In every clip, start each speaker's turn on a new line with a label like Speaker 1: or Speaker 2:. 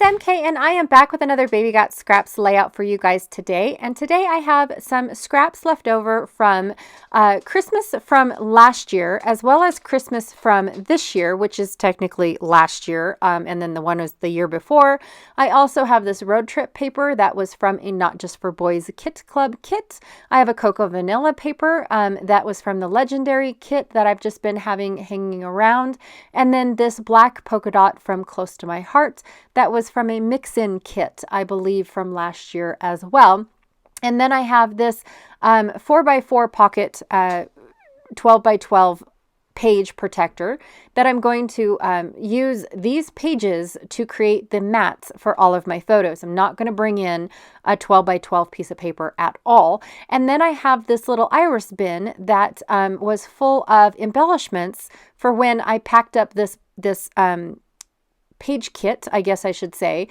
Speaker 1: MK, and I am back with another Baby Got Scraps layout for you guys today. And today I have some scraps left over from Christmas from last year, as well as Christmas from this year, which is technically last year, and then the one was the year before. I also have this road trip paper that was from a Not Just for Boys Kit Club kit. I have a Cocoa Vanilla paper that was from the Legendary kit that I've just been having hanging around. And then this black polka dot from Close to My Heart that was from a mix-in kit, I believe, from last year as well. And then I have this 4x4 pocket 12x12 page protector that I'm going to use these pages to create the mats for all of my photos. I'm not going to bring in a 12x12 piece of paper at all. And then I have this little iris bin that was full of embellishments for when I packed up this page kit, I guess I should say,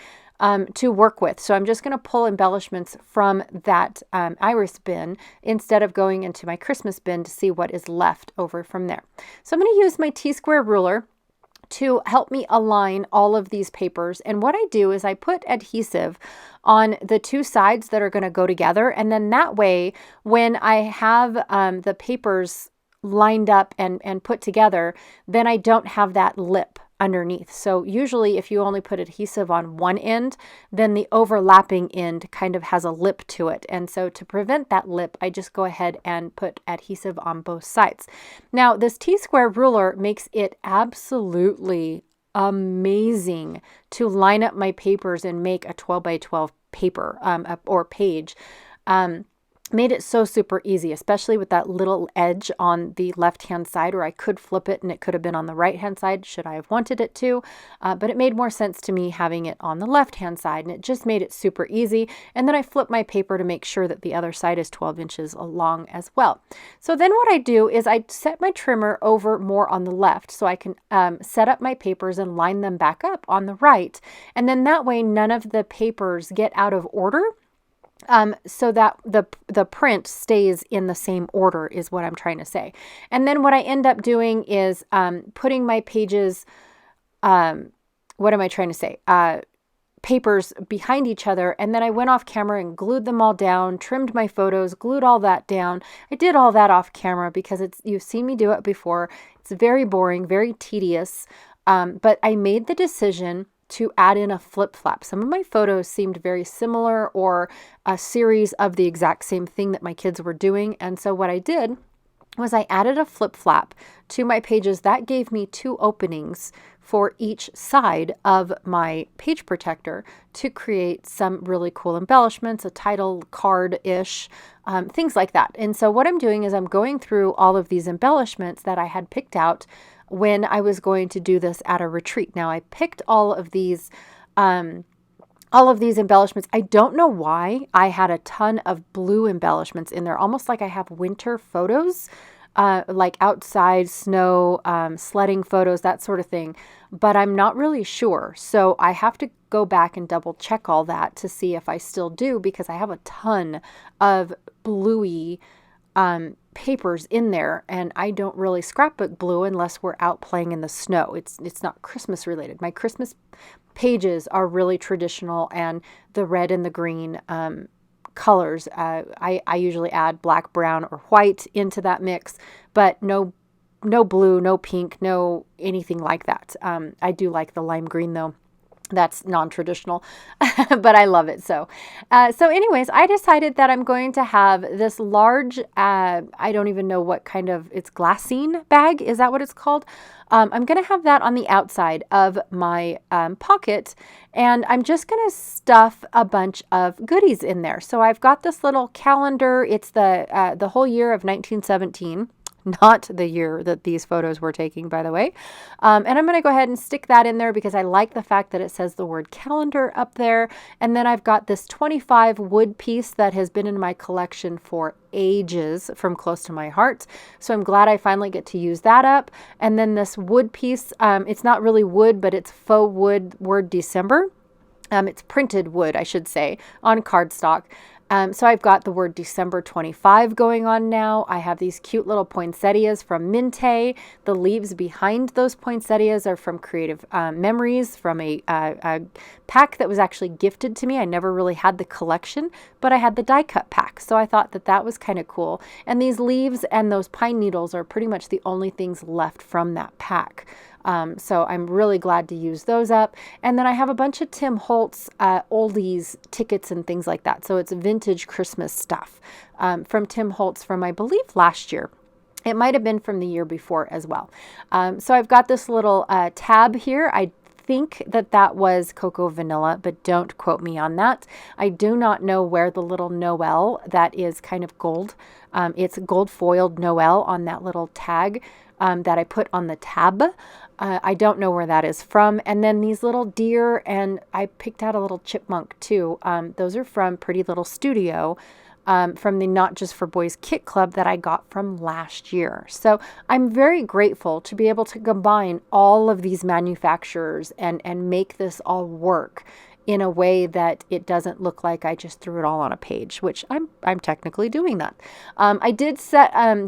Speaker 1: to work with. So I'm just going to pull embellishments from that iris bin instead of going into my Christmas bin to see what is left over from there. So I'm going to use my T-square ruler to help me align all of these papers. And what I do is I put adhesive on the two sides that are going to go together. And then that way, when I have the papers lined up and put together, then I don't have that lip underneath. So usually if you only put adhesive on one end, then the overlapping end kind of has a lip to it. And so to prevent that lip, I just go ahead and put adhesive on both sides. Now this T-square ruler makes it absolutely amazing to line up my papers and make a 12x12 paper or page. Made it so super easy, especially with that little edge on the left-hand side, or I could flip it and it could have been on the right-hand side should I have wanted it to, but it made more sense to me having it on the left-hand side, and it just made it super easy. And then I flip my paper to make sure that the other side is 12 inches long as well. So then what I do is I set my trimmer over more on the left so I can set up my papers and line them back up on the right, and then that way none of the papers get out of order. So that the print stays in the same order is what I'm trying to say. And then what I end up doing is putting my pages, what am I trying to say? Papers behind each other. And then I went off camera and glued them all down, trimmed my photos, glued all that down. I did all that off camera because you've seen me do it before. It's very boring, very tedious. But I made the decision to add in a flip flap. Some of my photos seemed very similar or a series of the exact same thing that my kids were doing. And so what I did was I added a flip flap to my pages. That gave me two openings for each side of my page protector to create some really cool embellishments, a title card-ish, things like that. And so what I'm doing is I'm going through all of these embellishments that I had picked out when I was going to do this at a retreat. Now I picked all of these embellishments. I don't know why I had a ton of blue embellishments in there, almost like I have winter photos, like outside snow, sledding photos, that sort of thing, but I'm not really sure. So I have to go back and double check all that to see if I still do, because I have a ton of bluey papers in there, and I don't really scrapbook blue unless we're out playing in the snow. It's not Christmas related. My Christmas pages are really traditional, and the red and the green colors. I usually add black, brown, or white into that mix, but no blue, no pink, no anything like that. I do like the lime green though. That's non-traditional, but I love it. So anyways, I decided that I'm going to have this large, I don't even know what kind of, it's glassine bag. Is that what it's called? I'm going to have that on the outside of my pocket, and I'm just going to stuff a bunch of goodies in there. So I've got this little calendar. It's the whole year of 1917. Not the year that these photos were taking, by the way. And I'm going to go ahead and stick that in there because I like the fact that it says the word calendar up there. And then I've got this 25 wood piece that has been in my collection for ages from Close to My Heart. So I'm glad I finally get to use that up. And then this wood piece, it's not really wood, but it's faux wood word December. It's printed wood, I should say, on cardstock. So I've got the word December 25 going on now. I have these cute little poinsettias from Minte. The leaves behind those poinsettias are from Creative Memories, from a pack that was actually gifted to me. I never really had the collection, but I had the die cut pack. So I thought that that was kind of cool. And these leaves and those pine needles are pretty much the only things left from that pack. So I'm really glad to use those up. And then I have a bunch of Tim Holtz oldies tickets and things like that. So it's vintage Christmas stuff from Tim Holtz from, I believe, last year. It might have been from the year before as well. So I've got this little tab here. I think that that was Cocoa Vanilla, but don't quote me on that. I do not know where the little Noel that is kind of gold. It's gold foiled Noel on that little tag that I put on the tab. I don't know where that is from. And then these little deer, and I picked out a little chipmunk too. Those are from Pretty Little Studio, from the Not Just for Boys Kit Club that I got from last year. So I'm very grateful to be able to combine all of these manufacturers and make this all work in a way that it doesn't look like I just threw it all on a page, which I'm technically doing that. I did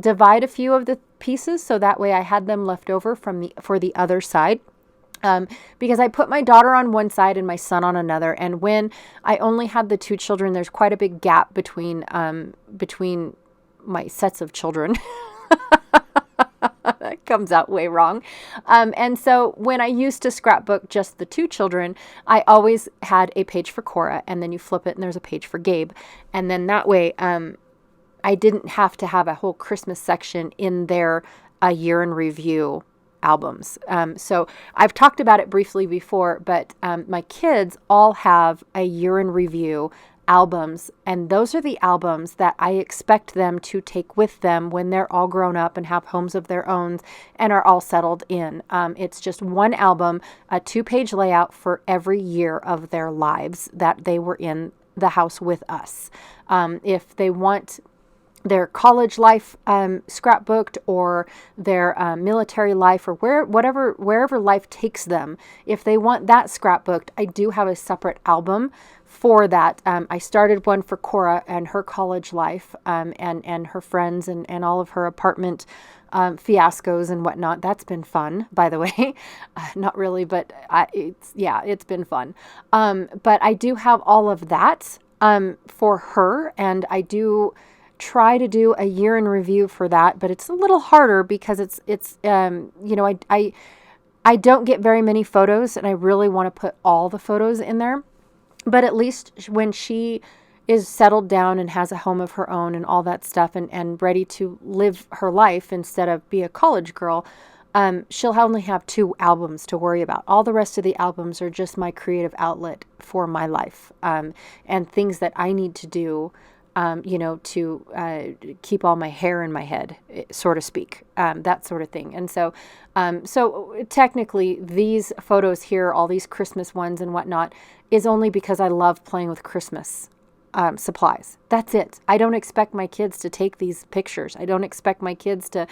Speaker 1: divide a few of the pieces so that way I had them left over for the other side. Because I put my daughter on one side and my son on another. And when I only had the two children, there's quite a big gap between my sets of children. That comes out way wrong. And so when I used to scrapbook just the two children, I always had a page for Cora, and then you flip it and there's a page for Gabe. And then that way, I didn't have to have a whole Christmas section in their year in review albums. So I've talked about it briefly before, but my kids all have a year in review albums, and those are the albums that I expect them to take with them when they're all grown up and have homes of their own and are all settled in. It's just one album, a 2-page layout for every year of their lives that they were in the house with us. If they want their college life scrapbooked, or their military life, or wherever life takes them, if they want that scrapbooked, I do have a separate album for that. I started one for Cora and her college life, and her friends and all of her apartment fiascos and whatnot. That's been fun, by the way. Not really, but it's been fun. But I do have all of that for her, and I do try to do a year in review for that, but it's a little harder because I don't get very many photos, and I really want to put all the photos in there. But at least when she is settled down and has a home of her own and all that stuff, and ready to live her life instead of be a college girl, she'll only have 2 albums to worry about. All the rest of the albums are just my creative outlet for my life, and things that I need to do to keep all my hair in my head, so to speak, that sort of thing. And so technically these photos here, all these Christmas ones and whatnot, is only because I love playing with Christmas supplies. That's it. I don't expect my kids to take these pictures. I don't expect my kids to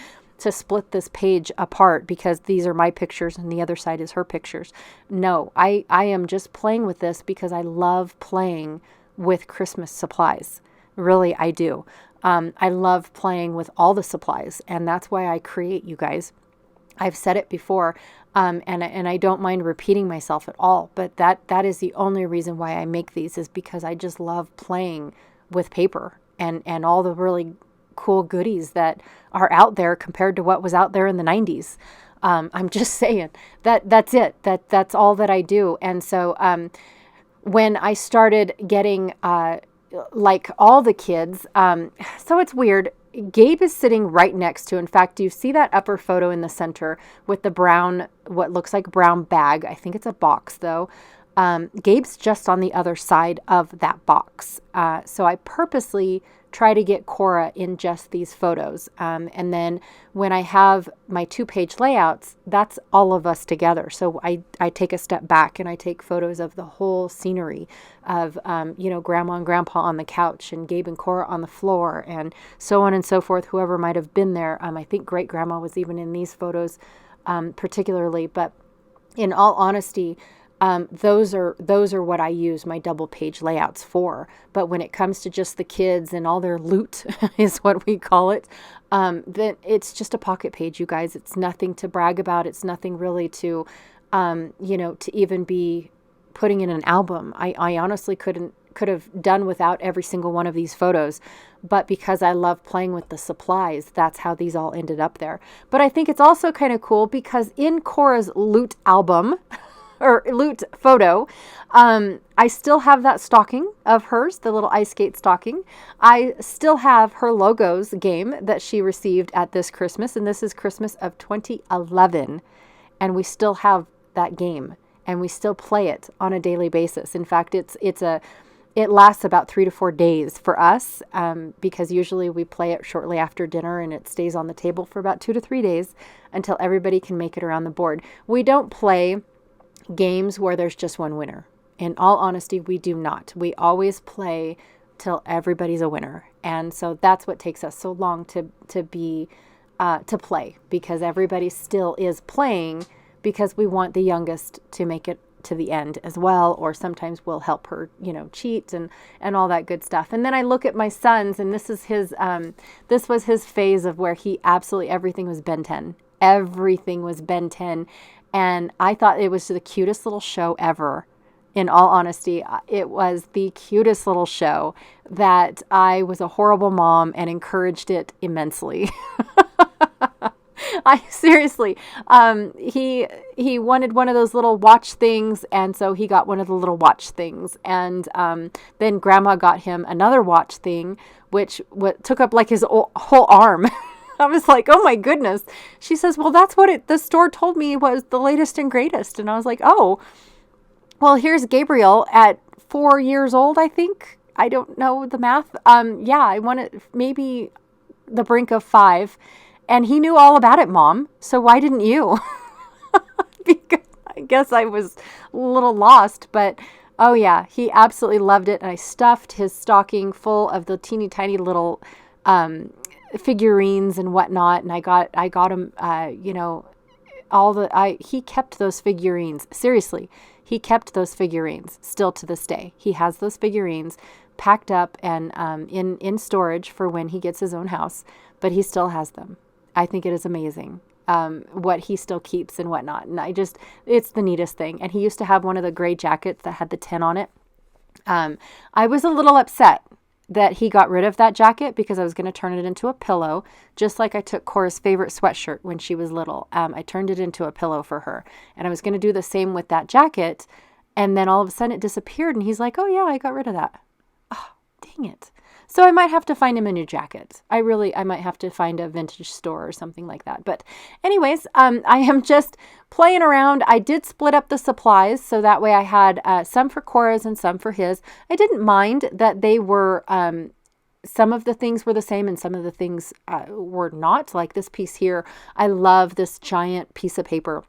Speaker 1: split this page apart because these are my pictures and the other side is her pictures. No, I am just playing with this because I love playing with Christmas supplies. Really, I do. I love playing with all the supplies, and that's why I create, you guys. I've said it before, and I don't mind repeating myself at all, but that is the only reason why I make these, is because I just love playing with paper and all the really cool goodies that are out there compared to what was out there in the 90s. I'm just saying that's it. That's all that I do. And so when I started getting like all the kids, so it's weird. Gabe is sitting right next to, in fact, do you see that upper photo in the center with the brown, what looks like brown bag? I think it's a box though. Gabe's just on the other side of that box. So I purposely try to get Cora in just these photos. And then when I have my 2-page layouts, that's all of us together. So I take a step back and I take photos of the whole scenery of, Grandma and Grandpa on the couch and Gabe and Cora on the floor and so on and so forth, whoever might have been there. I think Great Grandma was even in these photos particularly. But in all honesty, those are what I use my double page layouts for. But when it comes to just the kids and all their loot is what we call it, then it's just a pocket page, you guys. It's nothing to brag about. It's nothing really to, to even be putting in an album. I honestly could have done without every single one of these photos, but because I love playing with the supplies, that's how these all ended up there. But I think it's also kind of cool because in Cora's loot album or loot photo, I still have that stocking of hers, the little ice skate stocking. I still have her logos game that she received at this Christmas, and this is Christmas of 2011, and we still have that game, and we still play it on a daily basis. In fact, it lasts about 3 to 4 days for us, because usually we play it shortly after dinner, and it stays on the table for about 2 to 3 days until everybody can make it around the board. We don't play games where there's just one winner. In all honesty, we do not. We always play till everybody's a winner. And so that's what takes us so long to play, because everybody still is playing, because we want the youngest to make it to the end as well, or sometimes we'll help her, cheat and all that good stuff. And then I look at my sons, and this is his, this was his phase of where he absolutely everything was Ben 10. Everything was Ben 10. And I thought it was the cutest little show ever. In all honesty, it was the cutest little show that I was a horrible mom and encouraged it immensely. I seriously, he wanted one of those little watch things, and so he got one of the little watch things. And then Grandma got him another watch thing, which took up like his whole arm. I was like, oh my goodness. She says, well, that's what the store told me was the latest and greatest. And I was like, oh, well, here's Gabriel at 4 years old, I think. I don't know the math. I wanted maybe the brink of 5. And he knew all about it, Mom. So why didn't you? Because I guess I was a little lost. But, oh yeah, he absolutely loved it. And I stuffed his stocking full of the teeny tiny little figurines and whatnot, and I got him he kept those figurines. Seriously, he kept those figurines still to this day. He has those figurines packed up and in storage for when he gets his own house, but he still has them. I think it is amazing what he still keeps and whatnot, and it's the neatest thing. And he used to have one of the gray jackets that had the 10 on it. I was a little upset that he got rid of that jacket, because I was going to turn it into a pillow, just like I took Cora's favorite sweatshirt when she was little. I turned it into a pillow for her, and I was going to do the same with that jacket, and then all of a sudden it disappeared, and he's like, oh yeah, I got rid of that. Oh, dang it. So I might have to find him a new jacket. I might have to find a vintage store or something like that. But anyways, I am just playing around. I did split up the supplies, so that way I had some for Cora's and some for his. I didn't mind that they were, some of the things were the same and some of the things were not. Like this piece here, I love this giant piece of paper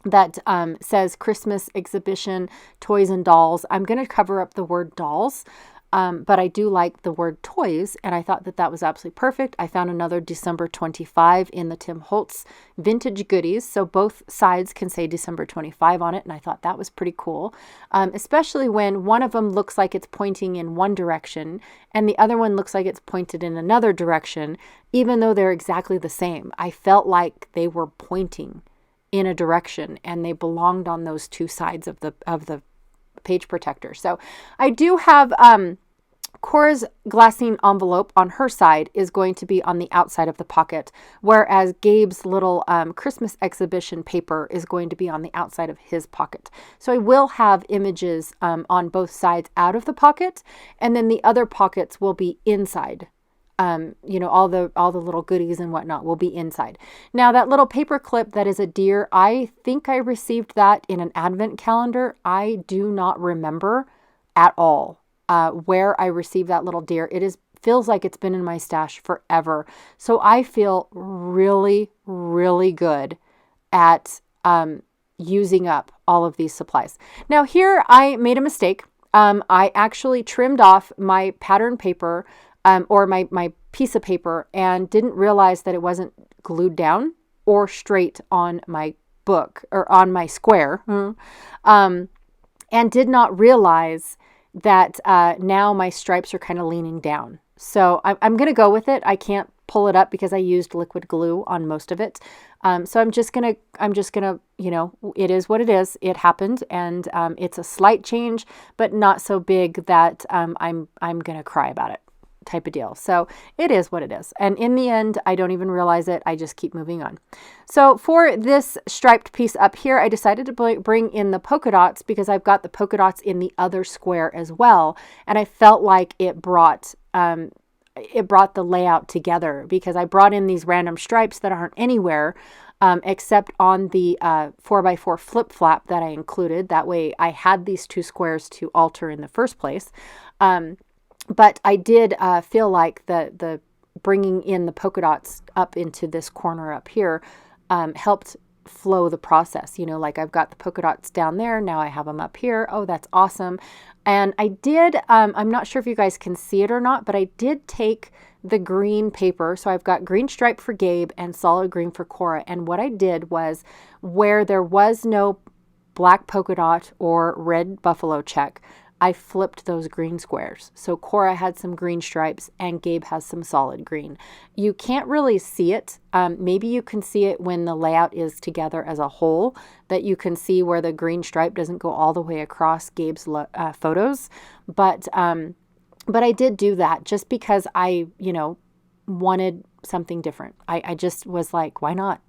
Speaker 1: that says Christmas Exhibition, Toys and Dolls. I'm going to cover up the word dolls. But I do like the word toys, and I thought that was absolutely perfect. I found another December 25 in the Tim Holtz vintage goodies, so both sides can say December 25 on it, and I thought that was pretty cool, especially when one of them looks like it's pointing in one direction and the other one looks like it's pointed in another direction, even though they're exactly the same. I felt like they were pointing in a direction, and they belonged on those two sides of the page protector. So I do have Cora's glassine envelope on her side is going to be on the outside of the pocket, whereas Gabe's little Christmas exhibition paper is going to be on the outside of his pocket. So I will have images on both sides out of the pocket, and then the other pockets will be inside. All the little goodies and whatnot will be inside. Now that little paper clip that is a deer, I think I received that in an advent calendar. I do not remember at all where I received that little deer. Feels like it's been in my stash forever. So I feel really, really good at using up all of these supplies. Now here I made a mistake. I actually trimmed off my pattern paper or my piece of paper, and didn't realize that it wasn't glued down or straight on my book or on my square. and did not realize that now my stripes are kind of leaning down. So I'm going to go with it. I can't pull it up because I used liquid glue on most of it. So I'm just gonna, you know, it is what it is. It happened, and it's a slight change, but not so big that I'm gonna cry about it, type of deal. So it is what it is. And in the end, I don't even realize it. I just keep moving on. So for this striped piece up here, I decided to bring in the polka dots because I've got the polka dots in the other square as well. And I felt like it brought the layout together, because I brought in these random stripes that aren't anywhere except on the 4x4 flip flap that I included. That way I had these two squares to alter in the first place. But I did feel like the bringing in the polka dots up into this corner up here helped flow the process. You know, like I've got the polka dots down there. Now I have them up here. Oh, that's awesome. And I did, I'm not sure if you guys can see it or not, but I did take the green paper. So I've got green stripe for Gabe and solid green for Cora. And what I did was, where there was no black polka dot or red buffalo check, I flipped those green squares. So Cora had some green stripes and Gabe has some solid green. You can't really see it. Maybe you can see it when the layout is together as a whole, that you can see where the green stripe doesn't go all the way across Gabe's photos. But I did do that just because I, you know, wanted something different. I just was like, why not?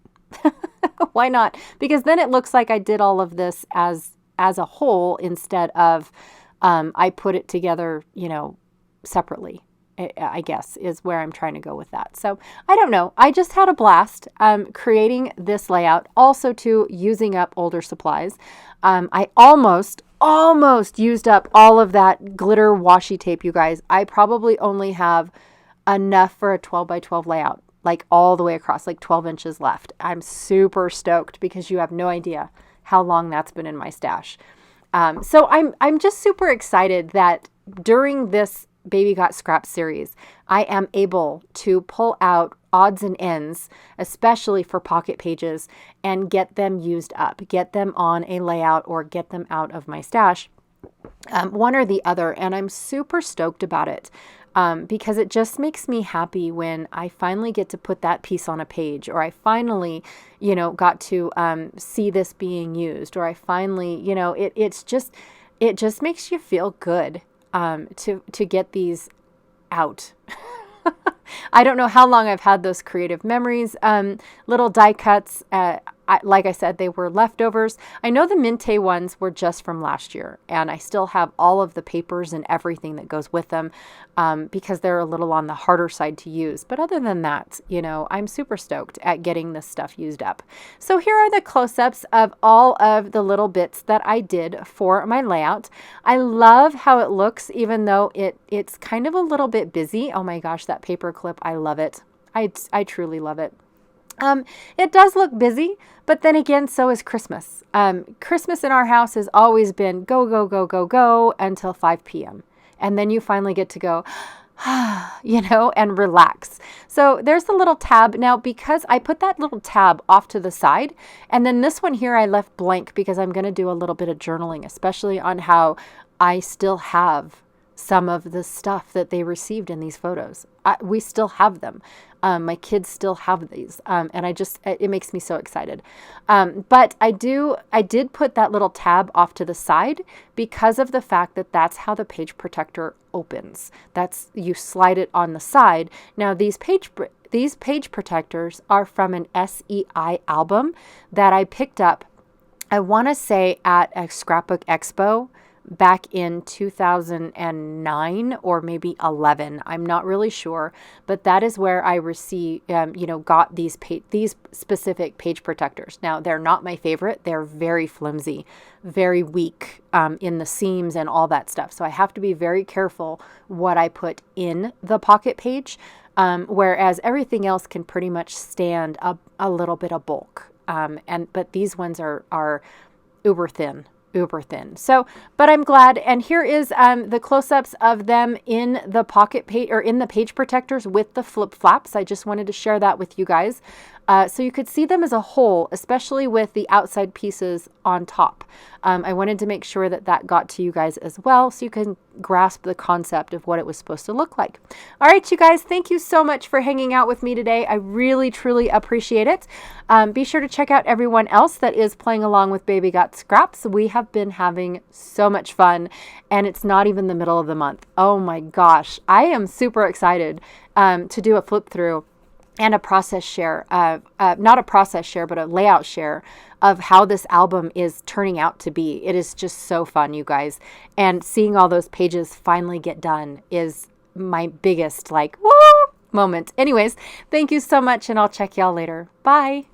Speaker 1: Why not? Because then it looks like I did all of this as a whole instead of I put it together, you know, separately, I guess is where I'm trying to go with that. So I don't know. I just had a blast creating this layout, also to using up older supplies. I almost used up all of that glitter washi tape, you guys. I probably only have enough for a 12 by 12 layout, like all the way across, like 12 inches left. I'm super stoked because you have no idea how long that's been in my stash. So I'm just super excited that during this Baby Got Scrapped series, I am able to pull out odds and ends, especially for pocket pages, and get them used up, get them on a layout or get them out of my stash, one or the other. And I'm super stoked about it. Because it just makes me happy when I finally get to put that piece on a page, or I finally, you know, got to see this being used, or I finally, you know, it just makes you feel good to get these out. I don't know how long I've had those creative memories. Little die cuts. Like I said, they were leftovers. I know the Minte ones were just from last year, and I still have all of the papers and everything that goes with them because they're a little on the harder side to use. But other than that, you know, I'm super stoked at getting this stuff used up. So here are the close-ups of all of the little bits that I did for my layout. I love how it looks, even though it's kind of a little bit busy. Oh my gosh, that paper clip, I love it. I truly love it. It does look busy, but then again, so is Christmas. Christmas in our house has always been go, go, go, go, go until 5 p.m. And then you finally get to go, you know, and relax. So there's the little tab. Now, because I put that little tab off to the side, and then this one here I left blank because I'm going to do a little bit of journaling, especially on how I still have some of the stuff that they received in these photos. We still have them. My kids still have these. And it makes me so excited. But I did put that little tab off to the side because of the fact that that's how the page protector opens. You slide it on the side. Now these page protectors are from an SEI album that I picked up, I want to say at a scrapbook expo back in 2009 or maybe 11. I'm not really sure, but that is where I got these specific page protectors. Now, they're not my favorite. They're very flimsy, very weak in the seams and all that stuff. So I have to be very careful what I put in the pocket page, whereas everything else can pretty much stand a little bit of bulk. But these ones are uber thin. So, but I'm glad. And here is the close-ups of them in the pocket page or in the page protectors with the flip flaps. I just wanted to share that with you guys. So you could see them as a whole, especially with the outside pieces on top. I wanted to make sure that that got to you guys as well, so you can grasp the concept of what it was supposed to look like. All right, you guys, thank you so much for hanging out with me today. I really, truly appreciate it. Be sure to check out everyone else that is playing along with Baby Got Scraps. We have been having so much fun, and it's not even the middle of the month. Oh my gosh, I am super excited to do a flip through and a process share, not a process share, but a layout share of how this album is turning out to be. It is just so fun, you guys. And seeing all those pages finally get done is my biggest, like, woo moment. Anyways, thank you so much, and I'll check y'all later. Bye.